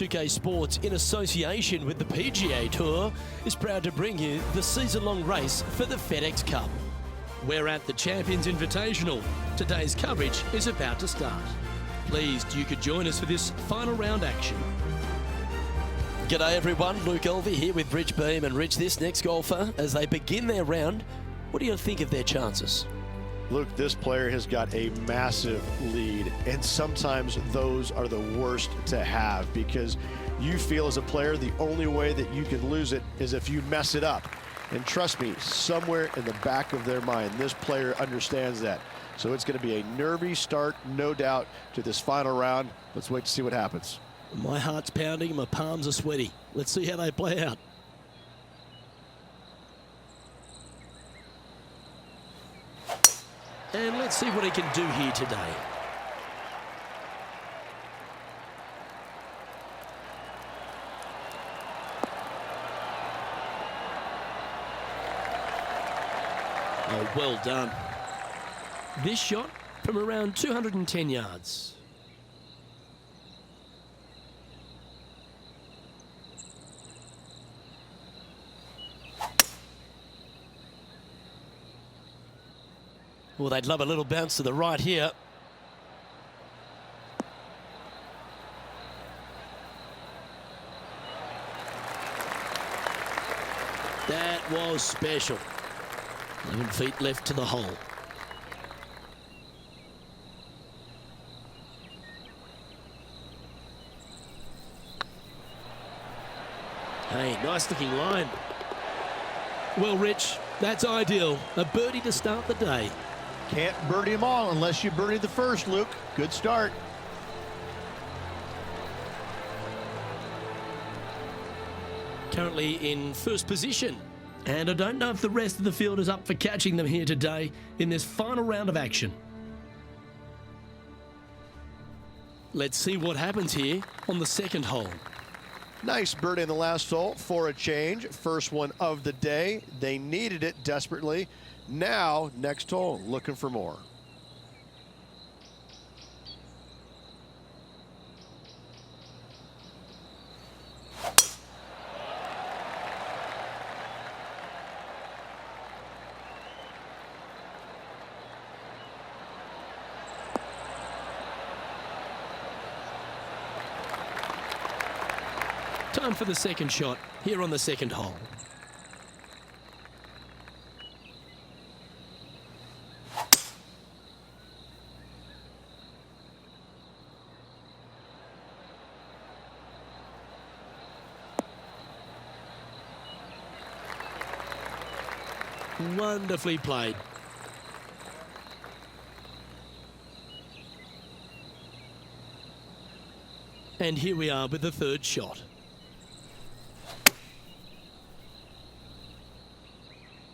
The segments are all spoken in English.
2K Sports, in association with the PGA Tour, is proud to bring you the season-long race for the FedEx Cup. We're at the Champions Invitational. Today's coverage is about to start. Pleased you could join us for this final round action. G'day everyone, Luke Elvey here with Rich Beam. And Rich, this next golfer, as they begin their round, what do you think of their chances? Luke, this player has got a massive lead, and sometimes those are the worst to have because you feel as a player the only way that you can lose it is if you mess it up. And trust me, somewhere in the back of their mind, this player understands that. So it's going to be a nervy start, no doubt, to this final round. Let's wait to see what happens. My heart's pounding, my palms are sweaty. Let's see how they play out. And let's see what he can do here today. Oh, well done. This shot from around 210 yards. Well, they'd love a little bounce to the right here. That was special. 11 feet left to the hole. Hey, nice looking line. Well, Rich, that's ideal. A birdie to start the day. Can't birdie them all unless you birdie the first, Luke. Good start. Currently in first position. And I don't know if the rest of the field is up for catching them here today in this final round of action. Let's see what happens here on the second hole. Nice birdie in the last hole for a change. First one of the day. They needed it desperately. Now, next hole, looking for more. Time for the second shot here on the second hole. Wonderfully played. And here we are with the third shot.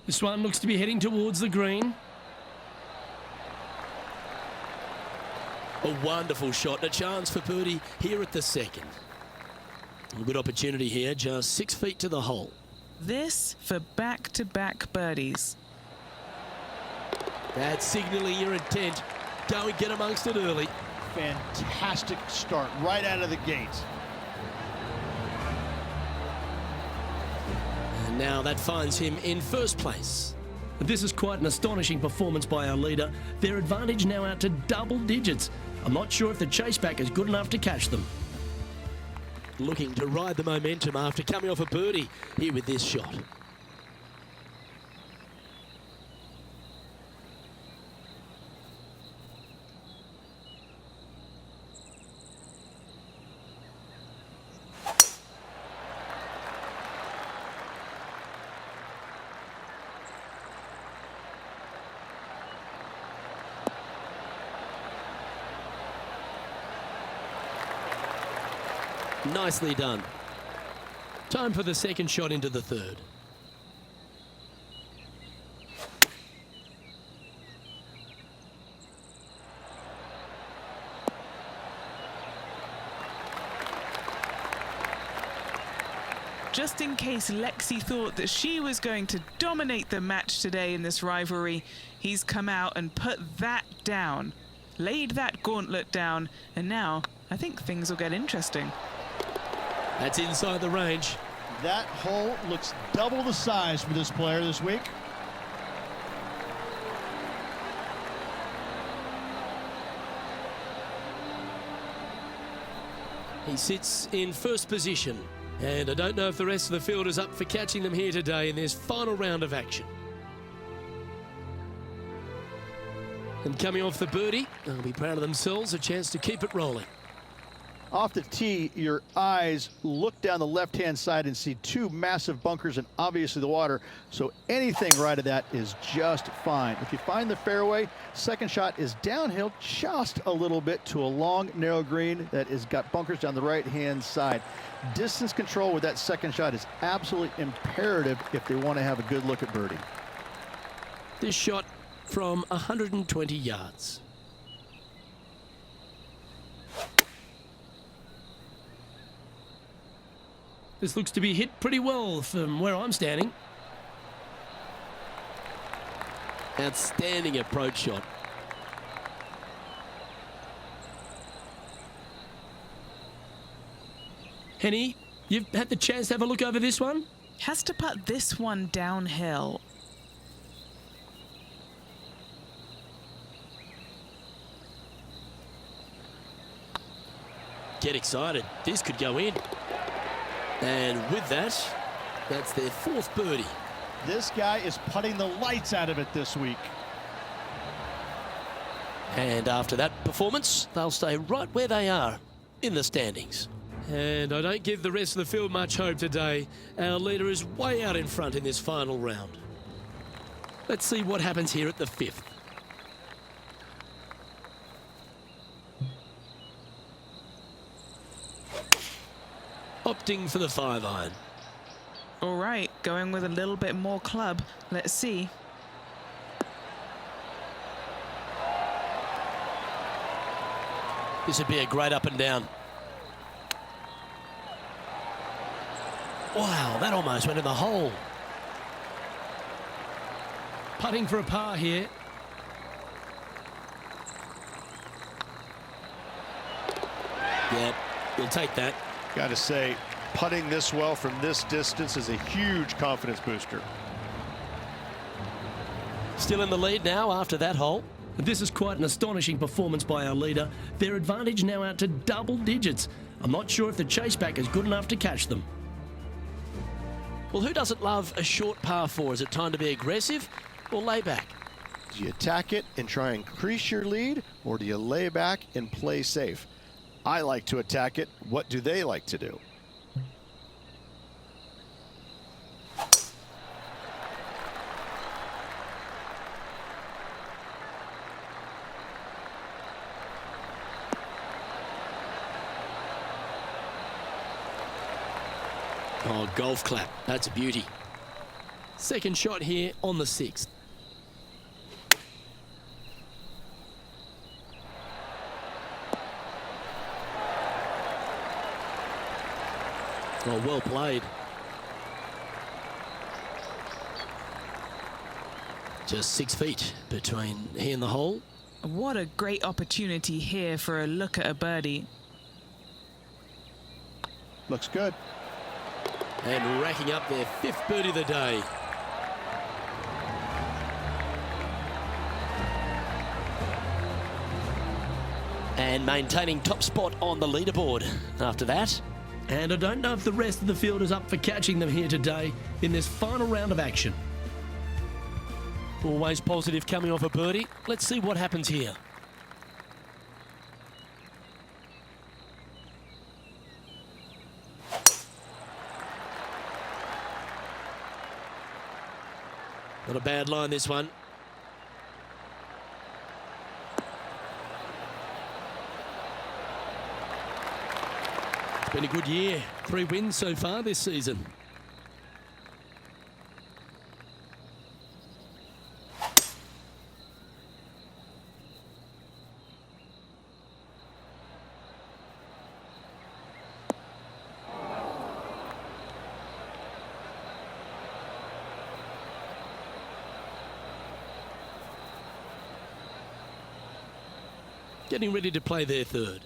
This one looks to be heading towards the green. A wonderful shot, a chance for birdie here at the second. A good opportunity here, just 6 feet to the hole. This for back-to-back birdies. That's signalling your intent. Go and get amongst it early. Fantastic start right out of the gate. And now that finds him in first place. This is quite an astonishing performance by our leader. Their advantage now out to double digits. I'm not sure if the chase back is good enough to catch them. Looking to ride the momentum after coming off a birdie here with this shot. Nicely done. Time for the second shot into the third. Just in case Lexi thought that she was going to dominate the match today in this rivalry, he's come out and put that down, laid that gauntlet down, and now I think things will get interesting. That's inside the range. That hole looks double the size for this player this week. He sits in first position, and I don't know if the rest of the field is up for catching them here today in this final round of action. And coming off the birdie, they'll be proud of themselves, a chance to keep it rolling. Off the tee, your eyes look down the left-hand side and see two massive bunkers and obviously the water. So anything right of that is just fine. If you find the fairway, second shot is downhill just a little bit to a long, narrow green that has got bunkers down the right-hand side. Distance control with that second shot is absolutely imperative if they want to have a good look at birdie. This shot from 120 yards. This looks to be hit pretty well from where I'm standing. Outstanding approach shot. Henny, you've had the chance to have a look over this one? Has to putt this one downhill. Get excited. This could go in. And with that, that's their fourth birdie. This guy is putting the lights out of it this week. And after that performance, they'll stay right where they are in the standings. And I don't give the rest of the field much hope today. Our leader is way out in front in this final round. Let's see what happens here at the fifth. Opting for the 5-iron. All right, going with a little bit more club. Let's see. This would be a great up and down. Wow, that almost went in the hole. Putting for a par here. Yeah, you'll take that. Got to say, putting this well from this distance is a huge confidence booster. Still in the lead now after that hole. This is quite an astonishing performance by our leader. Their advantage now out to double digits. I'm not sure if the chase back is good enough to catch them. Well, who doesn't love a short par 4? Is it time to be aggressive or lay back? Do you attack it and try and increase your lead, or do you lay back and play safe? I like to attack it. What do they like to do? Oh, golf clap. That's a beauty. Second shot here on the 6th. Oh, well played. Just 6 feet between he and the hole. What a great opportunity here for a look at a birdie. Looks good. And racking up their 5th birdie of the day. And maintaining top spot on the leaderboard after that. And I don't know if the rest of the field is up for catching them here today in this final round of action. Always positive coming off a birdie. Let's see what happens here. Not a bad line, this one. It's been a good year. 3 wins so far this season. Getting ready to play their 3rd.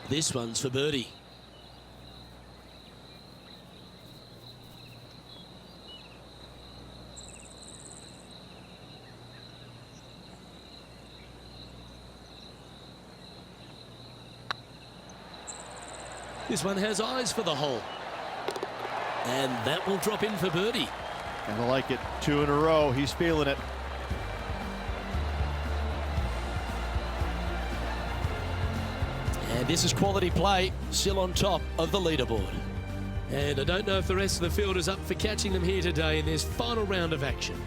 This one's for birdie. This one has eyes for the hole. And that will drop in for birdie. And I like it. 2 in a row. He's feeling it. And this is quality play, still on top of the leaderboard. And I don't know if the rest of the field is up for catching them here today in this final round of action.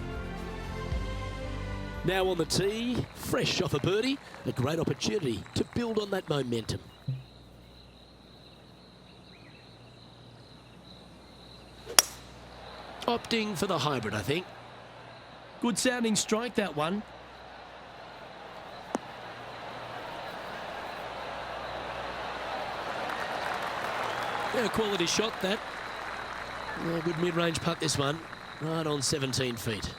Now on the tee, fresh off a birdie, a great opportunity to build on that momentum. Opting for the hybrid, I think. Good sounding strike, that one. Yeah, quality shot, that. Yeah, good mid-range putt, this one. Right on 17 feet.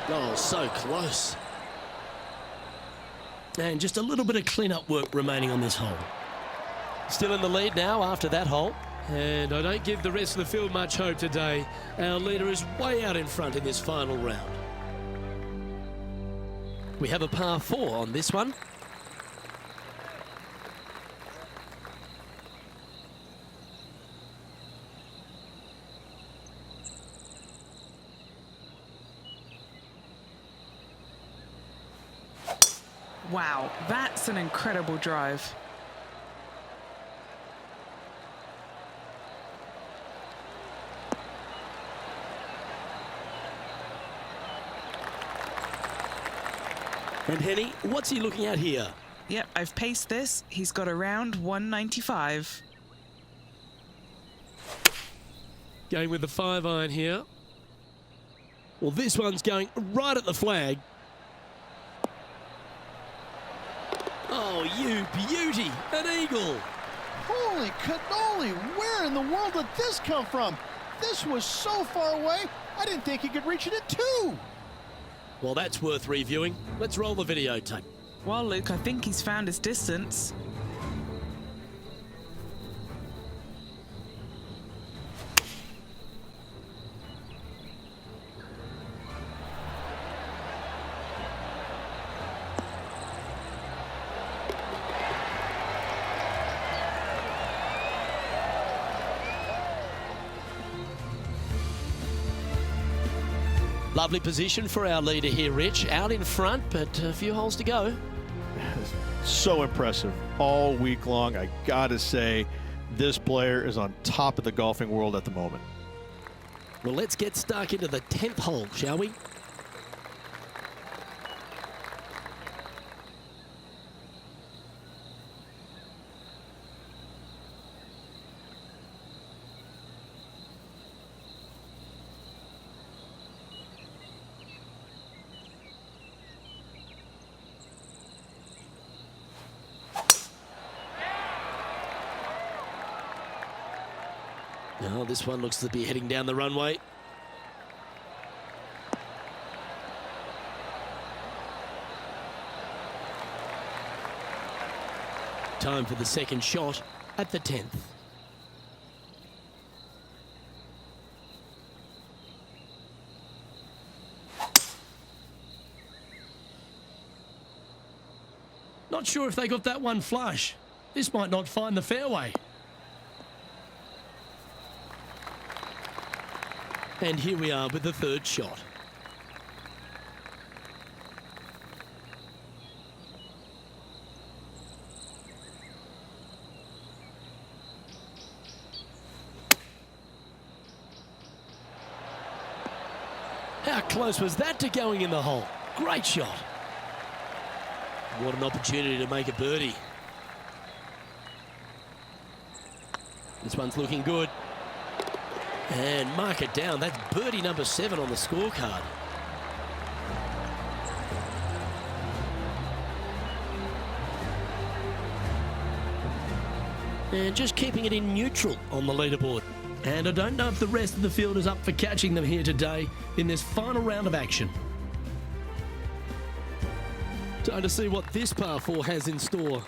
Oh, so close. And just a little bit of clean-up work remaining on this hole. Still in the lead now after that hole. And I don't give the rest of the field much hope today. Our leader is way out in front in this final round. We have a par 4 on this one. Wow, that's an incredible drive. And Henny, what's he looking at here? Yep, I've paced this. He's got around 195. Going with the 5-iron here. Well, this one's going right at the flag. Oh, you beauty! An eagle! Holy cannoli! Where in the world did this come from? This was so far away, I didn't think he could reach it at 2. Well, that's worth reviewing. Let's roll the videotape. Well, Luke, I think he's found his distance. Lovely position for our leader here, Rich. Out in front, but a few holes to go. So impressive all week long. I gotta say, this player is on top of the golfing world at the moment. Well, let's get stuck into the 10th hole, shall we? Oh, this one looks to be heading down the runway. Time for the second shot at the 10th. Not sure if they got that one flush. This might not find the fairway. And here we are with the third shot. How close was that to going in the hole? Great shot. What an opportunity to make a birdie. This one's looking good. And mark it down. That's birdie number 7 on the scorecard. and just keeping it in neutral on the leaderboard. And I don't know if the rest of the field is up for catching them here today in this final round of action. Time to see what this par 4 has in store.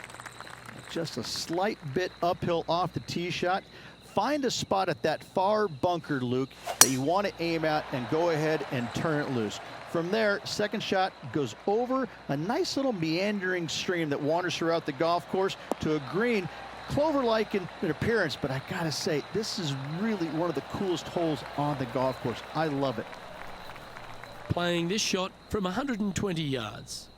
Just a slight bit uphill off the tee shot. Find a spot at that far bunker, Luke, that you want to aim at and go ahead and turn it loose. From there, second shot goes over a nice little meandering stream that wanders throughout the golf course to a green, clover-like in appearance, but I gotta say, this is really one of the coolest holes on the golf course. I love it. Playing this shot from 120 yards.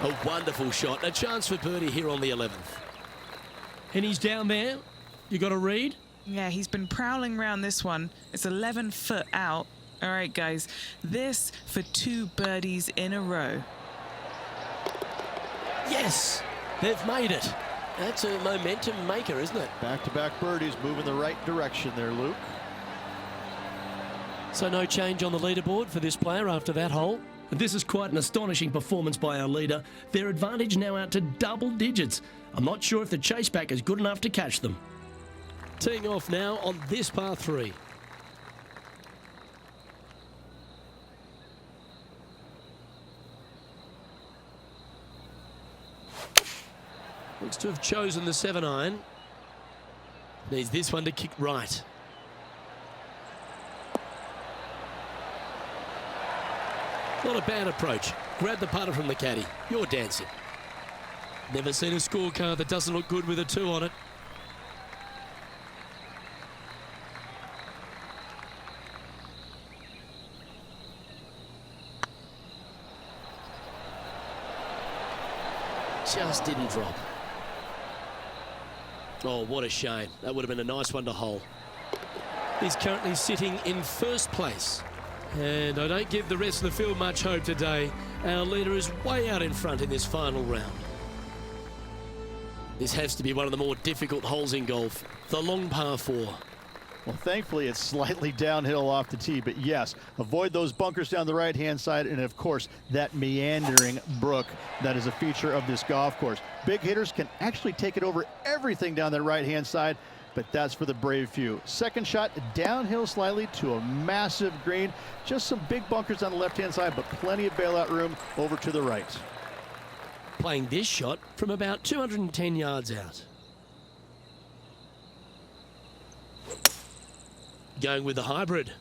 A wonderful shot. A chance for birdie here on the 11th. And he's down there. You got a read? Yeah, he's been prowling around this one. It's 11 foot out. All right, guys. This for 2 birdies in a row. Yes, they've made it. That's a momentum maker, isn't it? Back-to-back birdies, moving the right direction there, Luke. So no change on the leaderboard for this player after that hole. This is quite an astonishing performance by our leader. Their advantage now out to double digits. I'm not sure if the chase back is good enough to catch them. Teeing off now on this par 3. Looks to have chosen the 7-iron. Needs this one to kick right. Not a bad approach. Grab the putter from the caddy. You're dancing. Never seen a scorecard that doesn't look good with a 2 on it. Just didn't drop. Oh, what a shame. That would have been a nice one to hole. He's currently sitting in first place. And I don't give the rest of the field much hope today. Our leader is way out in front in this final round. This has to be one of the more difficult holes in golf, the long par 4. Well, thankfully, it's slightly downhill off the tee, but yes, avoid those bunkers down the right-hand side, and of course, that meandering brook that is a feature of this golf course. Big hitters can actually take it over everything down the right-hand side, but that's for the brave few. Second shot downhill slightly to a massive green. Just some big bunkers on the left-hand side, but plenty of bailout room over to the right. Playing this shot from about 210 yards out. Going with the hybrid.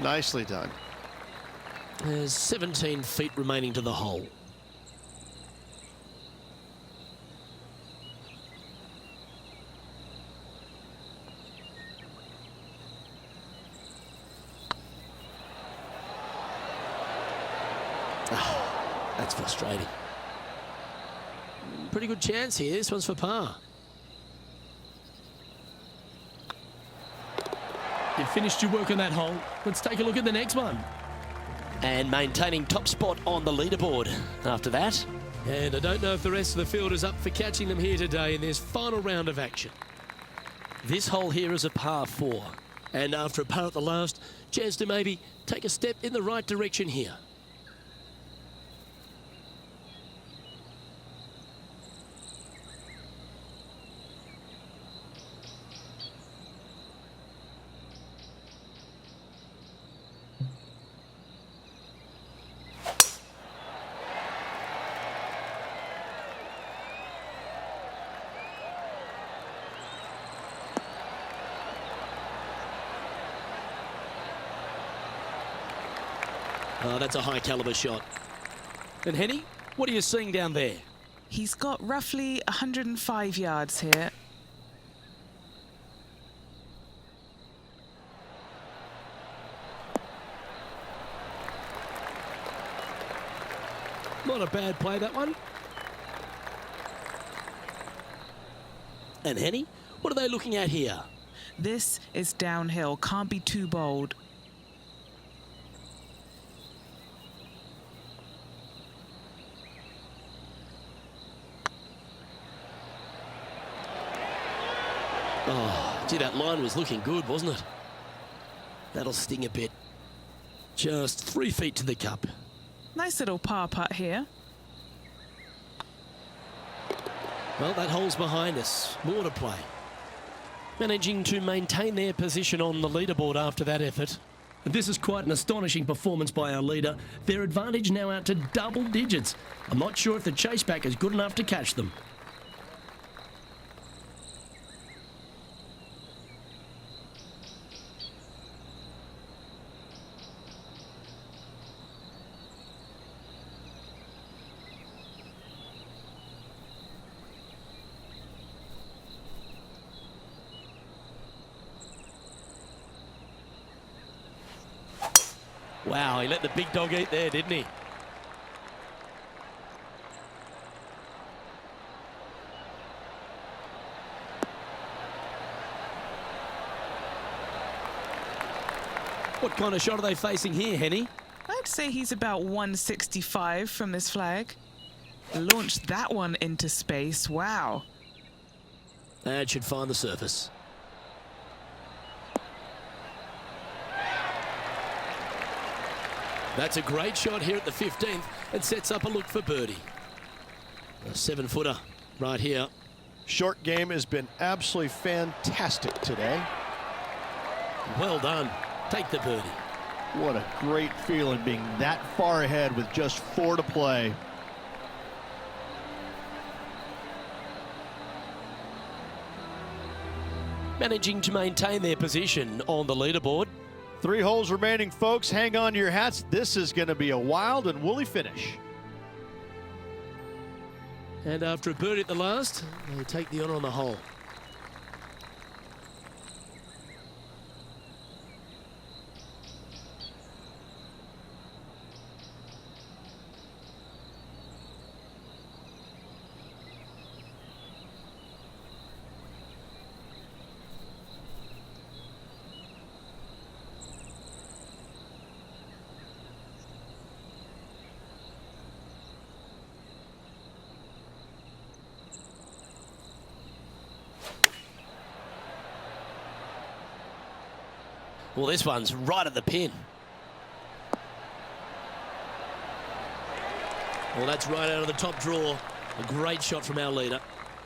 Nicely done. There's 17 feet remaining to the hole. Oh, that's frustrating. Pretty good chance here. This one's for par. You've finished your work on that hole. Let's take a look at the next one. And maintaining top spot on the leaderboard after that. And I don't know if the rest of the field is up for catching them here today in this final round of action. This hole here is a par 4. And after a par at the last, chance to maybe take a step in the right direction here. Oh, that's a high caliber shot. And Henny, what are you seeing down there? He's got roughly 105 yards here. Not a bad play, that one. And Henny, what are they looking at here? This is downhill. Can't be too bold. Oh, gee, that line was looking good, wasn't it? That'll sting a bit. Just 3 feet to the cup. Nice little par putt here. Well, that hole's behind us. More to play. Managing to maintain their position on the leaderboard after that effort. This is quite an astonishing performance by our leader. Their advantage now out to double digits. I'm not sure if the chase back is good enough to catch them. Wow, he let the big dog eat there, didn't he? What kind of shot are they facing here, Henny? I'd say he's about 165 from this flag. Launched that one into space. Wow. That should find the surface. That's a great shot here at the 15th and sets up a look for birdie. A 7-footer right here. Short game has been absolutely fantastic today. Well done. Take the birdie. What a great feeling being that far ahead with just 4 to play. Managing to maintain their position on the leaderboard. 3 holes remaining, folks. Hang on to your hats. This is going to be a wild and woolly finish. And after a birdie at the last, they take the honour on the hole. Well, this one's right at the pin. Well, that's right out of the top draw. A great shot from our leader.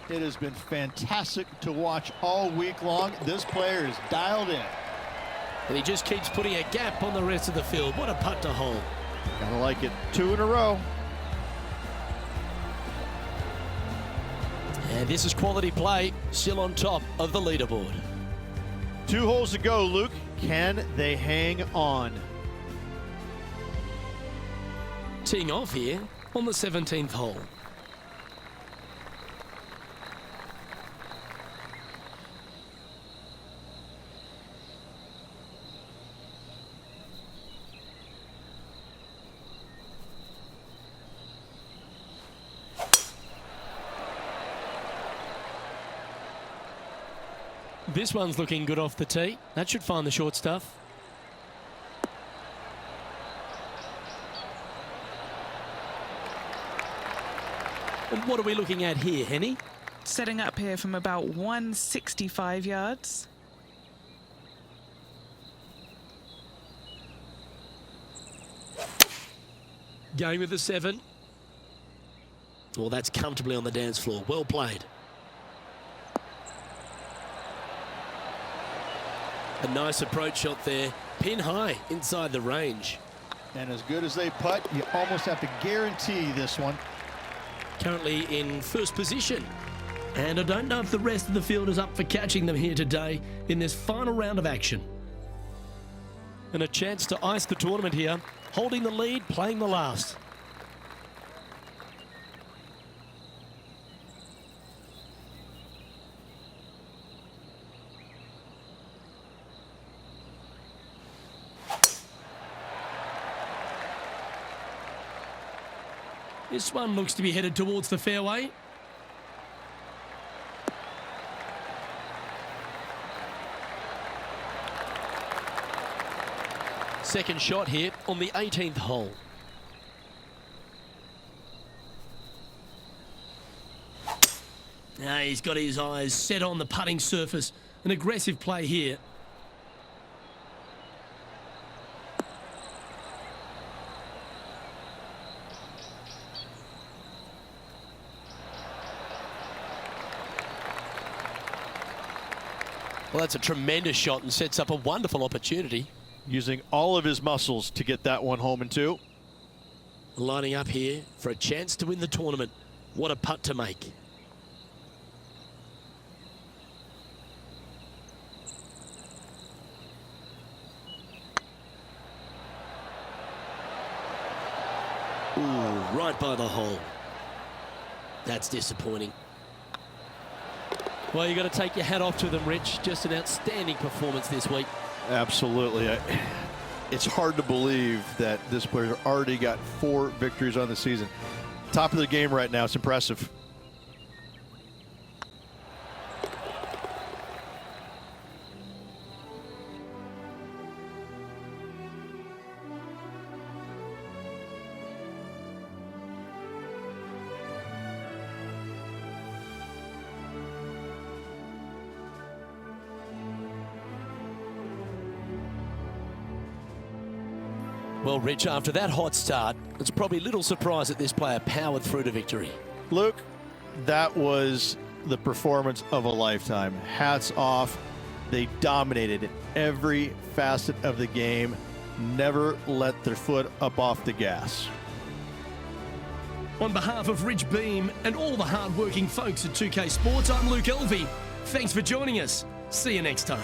It has been fantastic to watch all week long. This player is dialed in. And he just keeps putting a gap on the rest of the field. What a putt to hole. Gotta like it. 2 in a row. And this is quality play, still on top of the leaderboard. 2 holes to go, Luke. Can they hang on? Teeing off here on the 17th hole. This one's looking good off the tee. That should find the short stuff. And what are we looking at here, Henny? Setting up here from about 165 yards. Going with the 7. Well, that's comfortably on the dance floor. Well played. A nice approach shot there. Pin high inside the range. And as good as they putt, you almost have to guarantee this one. Currently in first position. And I don't know if the rest of the field is up for catching them here today in this final round of action. And a chance to ice the tournament here. Holding the lead, playing the last. This one looks to be headed towards the fairway. Second shot here on the 18th hole. Now he's got his eyes set on the putting surface An aggressive play here. Well, that's a tremendous shot and sets up a wonderful opportunity. Using all of his muscles to get that one home in two. Lining up here for a chance to win the tournament. What a putt to make. Ooh, right by the hole. That's disappointing. Well, you got to take your hat off to them, Rich. Just an outstanding performance this week. Absolutely. It's hard to believe that this player already got 4 victories on the season. Top of the game right now. It's impressive. Well, Rich, after that hot start, it's probably little surprise that this player powered through to victory. Luke, that was the performance of a lifetime. Hats off. They dominated in every facet of the game. Never let their foot up off the gas. On behalf of Rich Beam and all the hard-working folks at 2K Sports, I'm Luke Elvey. Thanks for joining us. See you next time.